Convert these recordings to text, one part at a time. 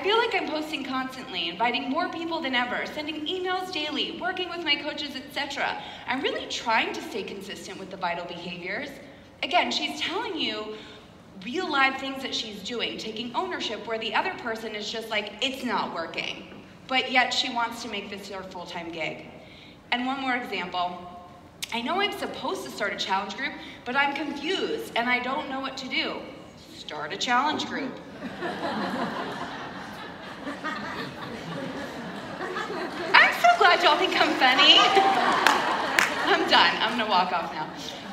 I feel like I'm posting constantly, inviting more people than ever, sending emails daily, working with my coaches, etc. I'm really trying to stay consistent with the vital behaviors. Again, she's telling you real live things that she's doing, taking ownership where the other person is just like, it's not working. But yet she wants to make this her full-time gig. And one more example. I know I'm supposed to start a challenge group, but I'm confused and I don't know what to do. Start a challenge group. I'm so glad y'all think I'm funny. I'm done. I'm gonna walk off now.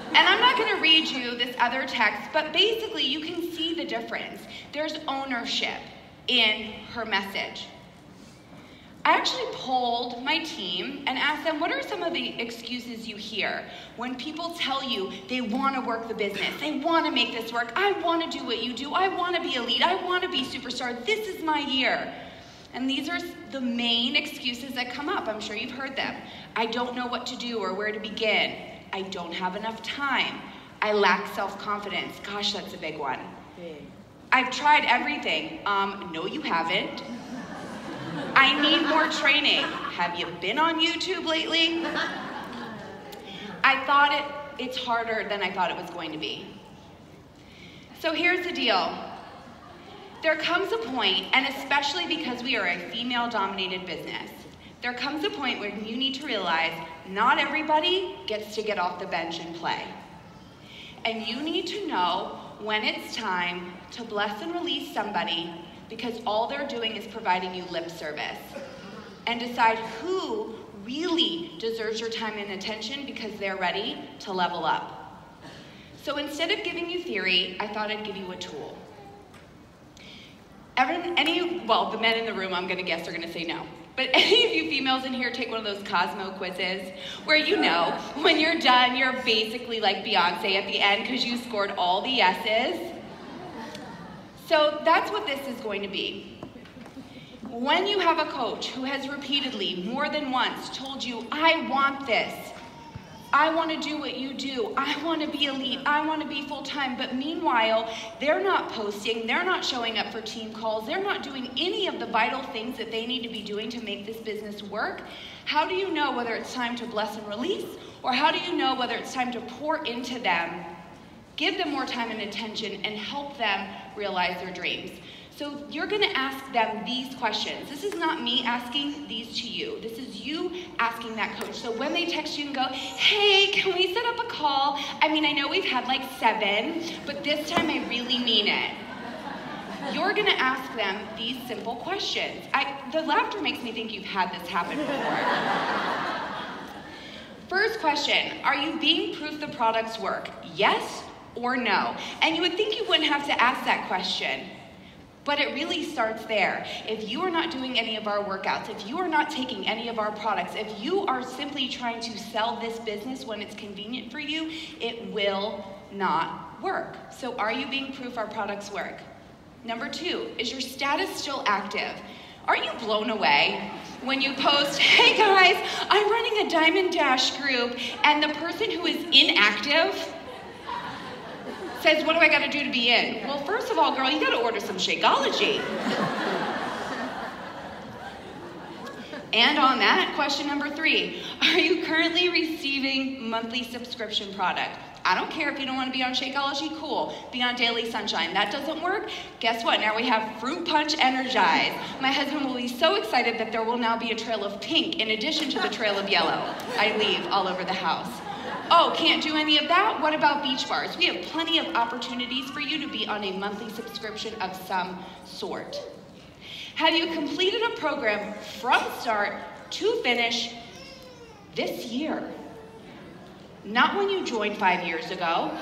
And I'm not gonna read you this other text, but basically you can see the difference. There's ownership in her message. I actually polled my team and asked them, what are some of the excuses you hear when people tell you they want to work the business, they want to make this work, I want to do what you do, I want to be elite, I want to be superstar, this is my year. And these are the main excuses that come up. I'm sure you've heard them. I don't know what to do or where to begin. I don't have enough time. I lack self-confidence. Gosh, that's a big one. I've tried everything. No, you haven't. I need more training. Have you been on YouTube lately? I thought it's harder than I thought it was going to be. So here's the deal. There comes a point, and especially because we are a female-dominated business, there comes a point where you need to realize not everybody gets to get off the bench and play. And you need to know when it's time to bless and release somebody because all they're doing is providing you lip service, and decide who really deserves your time and attention because they're ready to level up. So instead of giving you theory, I thought I'd give you a tool. Well, the men in the room, I'm gonna guess, are gonna say no. But any of you females in here take one of those Cosmo quizzes where you know when you're done, you're basically like Beyonce at the end because you scored all the yeses. So that's what this is going to be. When you have a coach who has repeatedly, more than once, told you, I want this, I want to do what you do, I want to be elite, I want to be full-time, but meanwhile, they're not posting, they're not showing up for team calls, they're not doing any of the vital things that they need to be doing to make this business work, how do you know whether it's time to bless and release, or how do you know whether it's time to pour into them, give them more time and attention, and help them realize their dreams? So you're gonna ask them these questions. This is not me asking these to you. This is you asking that coach. So when they text you and go, hey, can we set up a call? I mean, I know we've had like 7, but this time I really mean it. You're gonna ask them these simple questions. The laughter makes me think you've had this happen before. First question, are you being proof the products work? Yes or no? And you would think you wouldn't have to ask that question. But it really starts there. If you are not doing any of our workouts, if you are not taking any of our products, if you are simply trying to sell this business when it's convenient for you, it will not work. So are you being proof our products work? Number 2, is your status still active? Aren't you blown away when you post, hey guys, I'm running a Diamond Dash group, and the person who is inactive says, what do I gotta do to be in? Well, first of all, girl, you gotta order some Shakeology. And on that, question number 3, are you currently receiving monthly subscription product? I don't care if you don't wanna be on Shakeology, cool. Be on Daily Sunshine. That doesn't work? Guess what? Now we have Fruit Punch Energize. My husband will be so excited that there will now be a trail of pink in addition to the trail of yellow I leave all over the house. Oh, can't do any of that? What about beach bars? We have plenty of opportunities for you to be on a monthly subscription of some sort. Have you completed a program from start to finish this year? Not when you joined 5 years ago.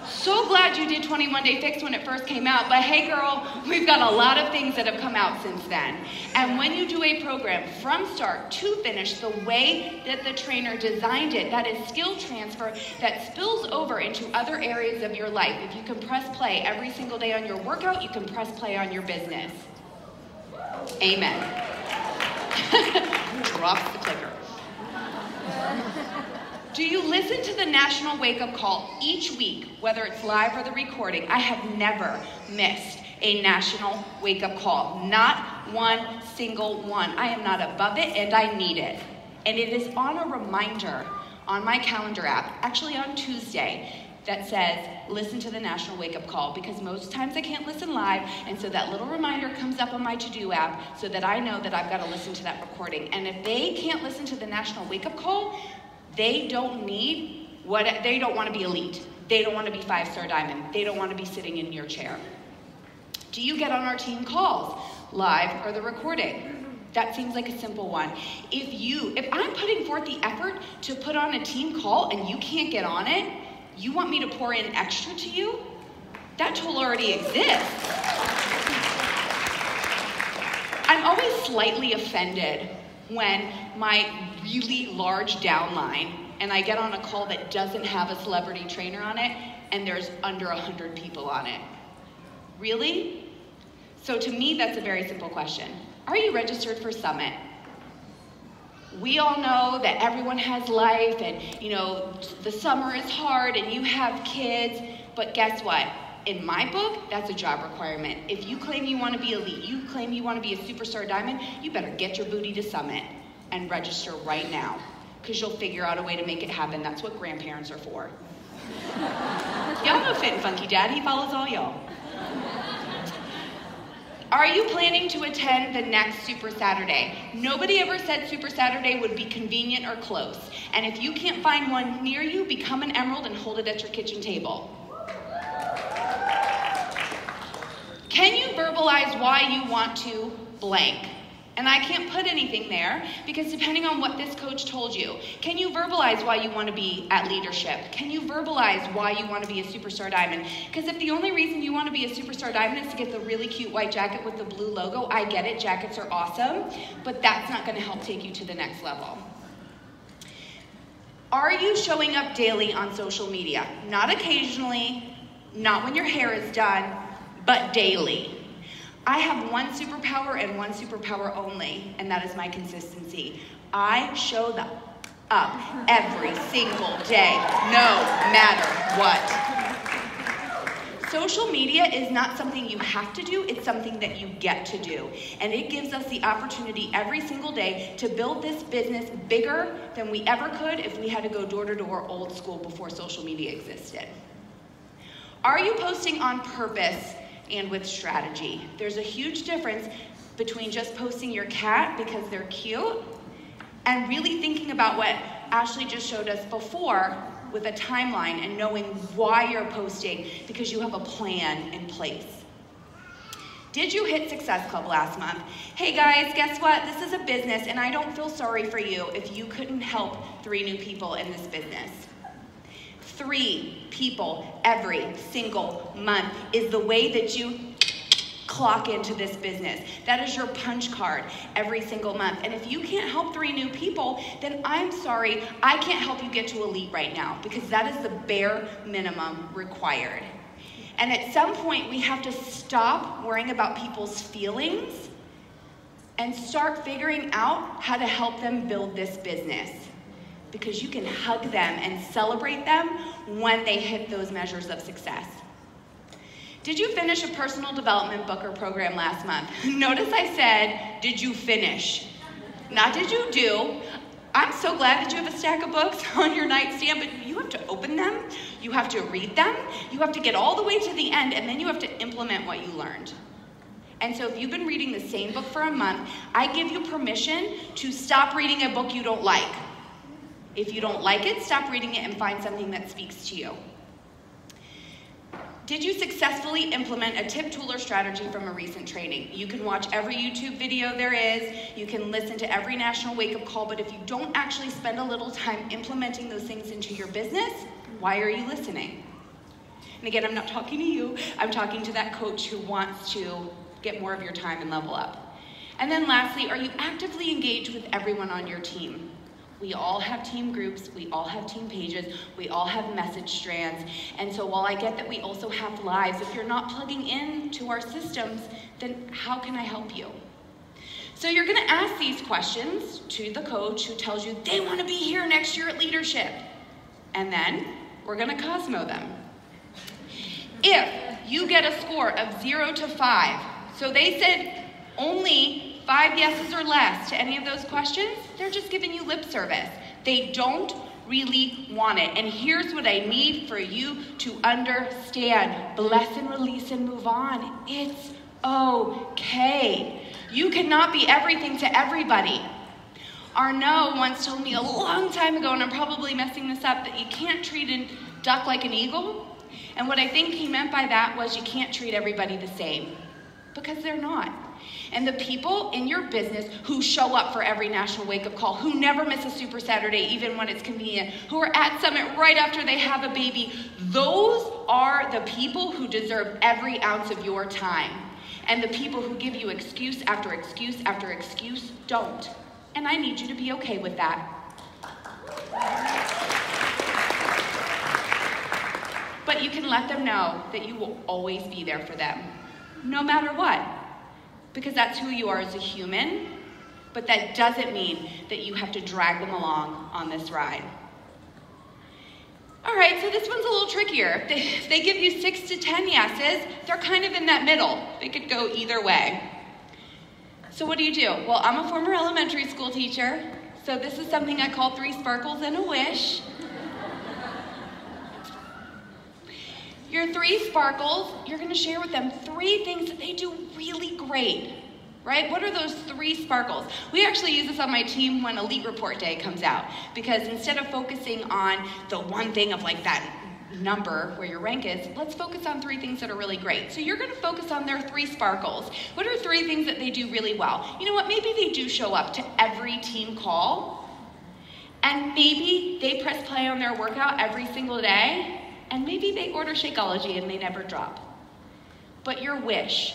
So glad you did 21 Day Fix when it first came out, but hey girl, we've got a lot of things that have come out since then. And when you do a program from start to finish the way that the trainer designed it, that is skill transfer that spills over into other areas of your life. If you can press play every single day on your workout, you can press play on your business. Amen. Drops the clicker. Do you listen to the National Wake Up Call each week, whether it's live or the recording? I have never missed a national wake-up call. Not one single one. I am not above it, and I need it. And it is on a reminder on my calendar app, actually on Tuesday, that says, listen to the national wake-up call, because most times I can't listen live, and so that little reminder comes up on my to-do app so that I know that I've got to listen to that recording. And if they can't listen to the national wake-up call, they don't want to be elite. They don't want to be 5-star diamond. They don't want to be sitting in your chair. Do you get on our team calls, live or the recording? That seems like a simple one. If I'm putting forth the effort to put on a team call and you can't get on it, you want me to pour in extra to you? That tool already exists. I'm always slightly offended when my really large downline and I get on a call that doesn't have a celebrity trainer on it and there's under 100 people on it. Really? So to me, that's a very simple question. Are you registered for Summit? We all know that everyone has life and, the summer is hard and you have kids, but guess what? In my book, that's a job requirement. If you claim you want to be elite, you claim you want to be a superstar diamond, you better get your booty to Summit and register right now, because you'll figure out a way to make it happen. That's what grandparents are for. Y'all know Fit and Funky Dad, he follows all y'all. Are you planning to attend the next Super Saturday? Nobody ever said Super Saturday would be convenient or close. And if you can't find one near you, become an emerald and hold it at your kitchen table. Can you verbalize why you want to blank? And I can't put anything there because depending on what this coach told you, can you verbalize why you want to be at leadership? Can you verbalize why you want to be a superstar diamond? Because if the only reason you want to be a superstar diamond is to get the really cute white jacket with the blue logo, I get it, jackets are awesome, but that's not going to help take you to the next level. Are you showing up daily on social media? Not occasionally, not when your hair is done, but daily. I have one superpower and one superpower only, and that is my consistency. I show up every single day, no matter what. Social media is not something you have to do, it's something that you get to do. And it gives us the opportunity every single day to build this business bigger than we ever could if we had to go door to door old school before social media existed. Are you posting on purpose and with strategy? There's a huge difference between just posting your cat because they're cute and really thinking about what Ashley just showed us before with a timeline and knowing why you're posting because you have a plan in place. Did you hit Success Club last month? Hey guys, guess what? This is a business and I don't feel sorry for you if you couldn't help 3 new people in this business. 3 people every single month is the way that you clock into this business. That is your punch card every single month. And if you can't help 3 new people, then I'm sorry, I can't help you get to elite right now because that is the bare minimum required. And at some point, we have to stop worrying about people's feelings and start figuring out how to help them build this business. Because you can hug them and celebrate them when they hit those measures of success. Did you finish a personal development book or program last month? Notice I said, did you finish? Not did you do. I'm so glad that you have a stack of books on your nightstand, but you have to open them, you have to read them, you have to get all the way to the end, and then you have to implement what you learned. And so if you've been reading the same book for a month, I give you permission to stop reading a book you don't like. If you don't like it, stop reading it and find something that speaks to you. Did you successfully implement a tip, tool, or strategy from a recent training? You can watch every YouTube video there is, you can listen to every national wake-up call, but if you don't actually spend a little time implementing those things into your business, why are you listening? And again, I'm not talking to you, I'm talking to that coach who wants to get more of your time and level up. And then lastly, are you actively engaged with everyone on your team? We all have team groups, we all have team pages, we all have message strands. And so while I get that we also have lives, if you're not plugging into our systems, then how can I help you? So you're gonna ask these questions to the coach who tells you they wanna be here next year at leadership. And then we're gonna Cosmo them. If you get a score of 0 to 5. So they said only 5 yeses or less to any of those questions. They're just giving you lip service. They don't really want it. And here's what I need for you to understand. Bless and release and move on. It's okay. You cannot be everything to everybody. Arnaud once told me a long time ago, and I'm probably messing this up, that you can't treat a duck like an eagle. And what I think he meant by that was you can't treat everybody the same, because they're not. And the people in your business who show up for every National Wake Up Call, who never miss a Super Saturday even when it's convenient, who are at Summit right after they have a baby, those are the people who deserve every ounce of your time. And the people who give you excuse after excuse after excuse don't. And I need you to be okay with that. But you can let them know that you will always be there for them, no matter what. Because that's who you are as a human, but that doesn't mean that you have to drag them along on this ride. All right, so this one's a little trickier. If they give you 6 to 10 yeses, they're kind of in that middle. They could go either way. So what do? Well, I'm a former elementary school teacher, so this is something I call 3 sparkles and a wish. Your 3 sparkles, you're gonna share with them 3 things that they do really great, right? What are those 3 sparkles? We actually use this on my team when Elite Report Day comes out, because instead of focusing on the one thing of like that number where your rank is, let's focus on 3 things that are really great. So you're gonna focus on their 3 sparkles. What are 3 things that they do really well? You know what, maybe they do show up to every team call, and maybe they press play on their workout every single day, and maybe they order Shakeology and they never drop. But your wish,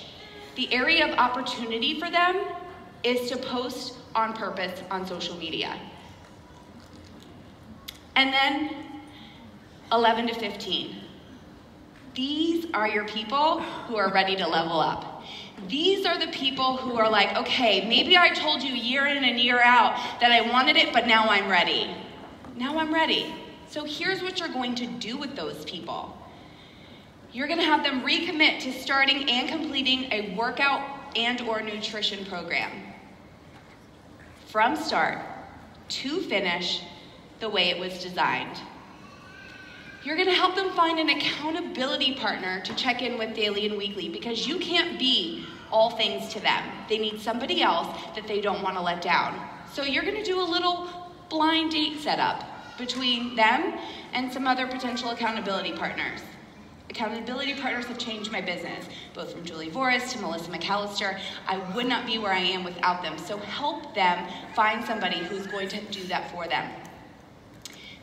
the area of opportunity for them is to post on purpose on social media. And then 11 to 15. These are your people who are ready to level up. These are the people who are like, okay, maybe I told you year in and year out that I wanted it, but now I'm ready. Now I'm ready. So here's what you're going to do with those people. You're gonna have them recommit to starting and completing a workout and or nutrition program. From start to finish, the way it was designed. You're gonna help them find an accountability partner to check in with daily and weekly, because you can't be all things to them. They need somebody else that they don't wanna let down. So you're gonna do a little blind date setup between them and some other potential accountability partners. Accountability partners have changed my business, both from Julie Voris to Melissa McAllister. I would not be where I am without them. So help them find somebody who's going to do that for them.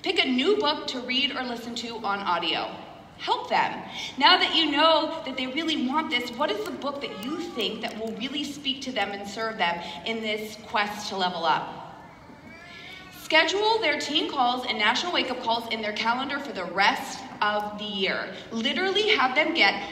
Pick a new book to read or listen to on audio. Help them. Now that you know that they really want this, what is the book that you think that will really speak to them and serve them in this quest to level up? Schedule their team calls and National Wake Up Calls in their calendar for the rest of the year. Literally have them get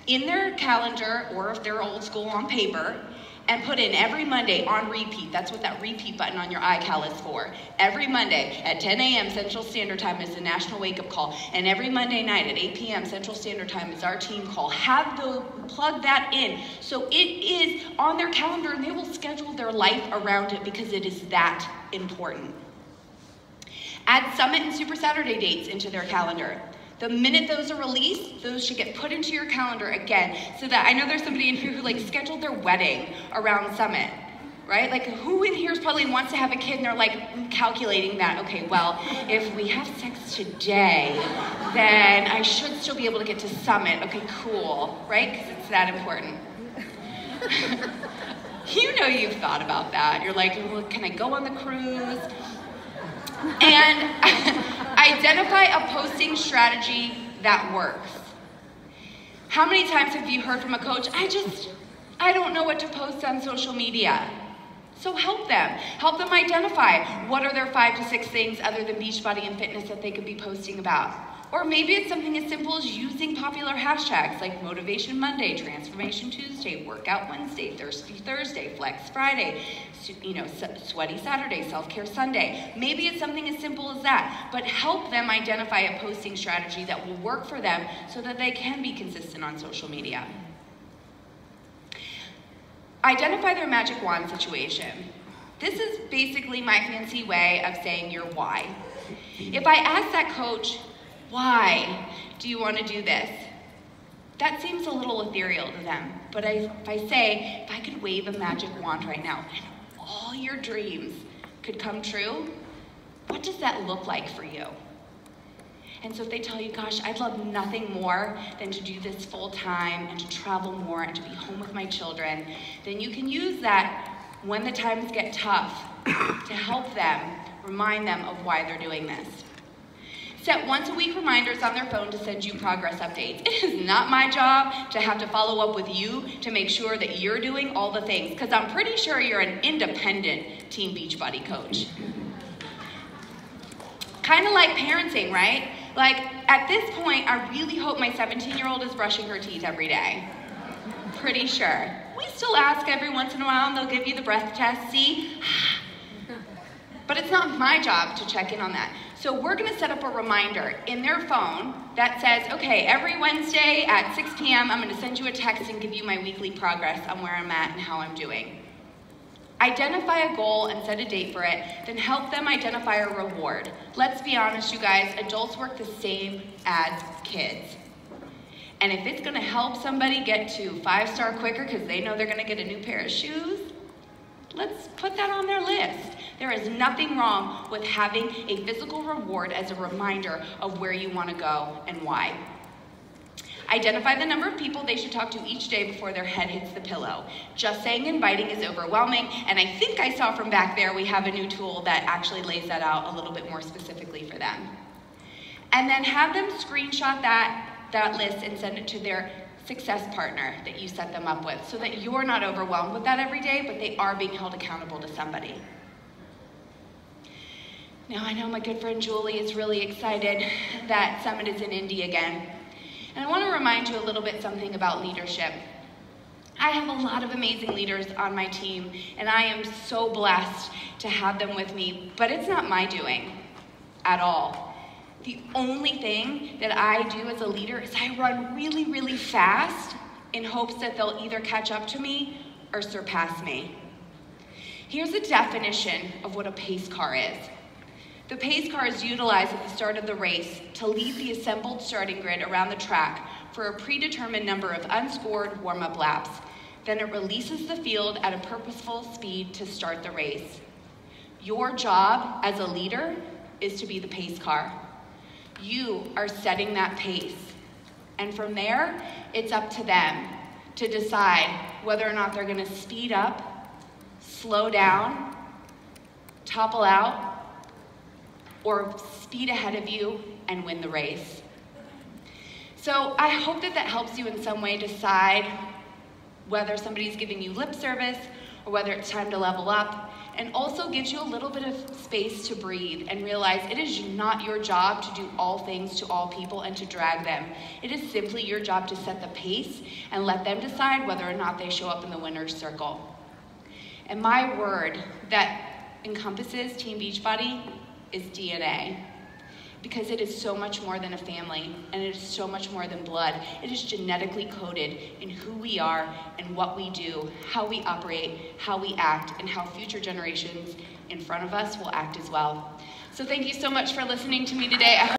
in their calendar, or if they're old school, on paper, and put in every Monday on repeat. That's what that repeat button on your iCal is for. Every Monday at 10 a.m. Central Standard Time is the National Wake Up Call, and every Monday night at 8 p.m. Central Standard Time is our team call. Plug that in so it is on their calendar, and they will schedule their life around it because it is that important. Add Summit and Super Saturday dates into their calendar. The minute those are released, those should get put into your calendar again, so that I know there's somebody in here who like scheduled their wedding around Summit, right? Like who in here probably wants to have a kid and they're like calculating that, okay, well, if we have sex today, then I should still be able to get to Summit. Okay, cool, right? Because it's that important. You know you've thought about that. You're like, well, can I go on the cruise? And identify a posting strategy that works. How many times have you heard from a coach, I don't know what to post on social media? So help them. Help them identify what are their 5 to 6 things other than Beachbody and fitness that they could be posting about. Or maybe it's something as simple as using popular hashtags like Motivation Monday, Transformation Tuesday, Workout Wednesday, Thirsty Thursday, Flex Friday, Sweaty Saturday, Self-Care Sunday. Maybe it's something as simple as that, but help them identify a posting strategy that will work for them so that they can be consistent on social media. Identify their magic wand situation. This is basically my fancy way of saying your why. If I ask that coach, why do you want to do this? That seems a little ethereal to them, but if I say, if I could wave a magic wand right now and all your dreams could come true, what does that look like for you? And so if they tell you, gosh, I'd love nothing more than to do this full time and to travel more and to be home with my children, then you can use that when the times get tough to help them, remind them of why they're doing this. Set once-a-week reminders on their phone to send you progress updates. It is not my job to have to follow up with you to make sure that you're doing all the things, because I'm pretty sure you're an independent Team Beachbody coach. Kind of like parenting, right? Like, at this point, I really hope my 17-year-old is brushing her teeth every day. Pretty sure. We still ask every once in a while, and they'll give you the breath test, see? But it's not my job to check in on that. So we're gonna set up a reminder in their phone that says, okay, every Wednesday at 6 p.m., I'm gonna send you a text and give you my weekly progress on where I'm at and how I'm doing. Identify a goal and set a date for it, then help them identify a reward. Let's be honest, you guys, adults work the same as kids. And if it's gonna help somebody get to 5-star quicker because they know they're gonna get a new pair of shoes, let's put that on their list. There is nothing wrong with having a physical reward as a reminder of where you want to go and why. Identify the number of people they should talk to each day before their head hits the pillow. Just saying inviting is overwhelming, and I think I saw from back there we have a new tool that actually lays that out a little bit more specifically for them. And then have them screenshot that list and send it to their success partner that you set them up with so that you're not overwhelmed with that every day, but they are being held accountable to somebody. Now, I know my good friend Julie is really excited that Summit is in Indy again. And I want to remind you a little bit something about leadership. I have a lot of amazing leaders on my team, and I am so blessed to have them with me, but it's not my doing at all. The only thing that I do as a leader is I run really, really fast in hopes that they'll either catch up to me or surpass me. Here's a definition of what a pace car is. The pace car is utilized at the start of the race to lead the assembled starting grid around the track for a predetermined number of unscored warm-up laps. Then it releases the field at a purposeful speed to start the race. Your job as a leader is to be the pace car. You are setting that pace. And from there, it's up to them to decide whether or not they're gonna speed up, slow down, topple out, or speed ahead of you and win the race. So I hope that helps you in some way decide whether somebody's giving you lip service or whether it's time to level up, and also gives you a little bit of space to breathe and realize it is not your job to do all things to all people and to drag them. It is simply your job to set the pace and let them decide whether or not they show up in the winner's circle. And my word that encompasses Team Beachbody is DNA, because it is so much more than a family, and it is so much more than blood. It is genetically coded in who we are and what we do, how we operate, how we act, and how future generations in front of us will act as well. So thank you so much for listening to me today.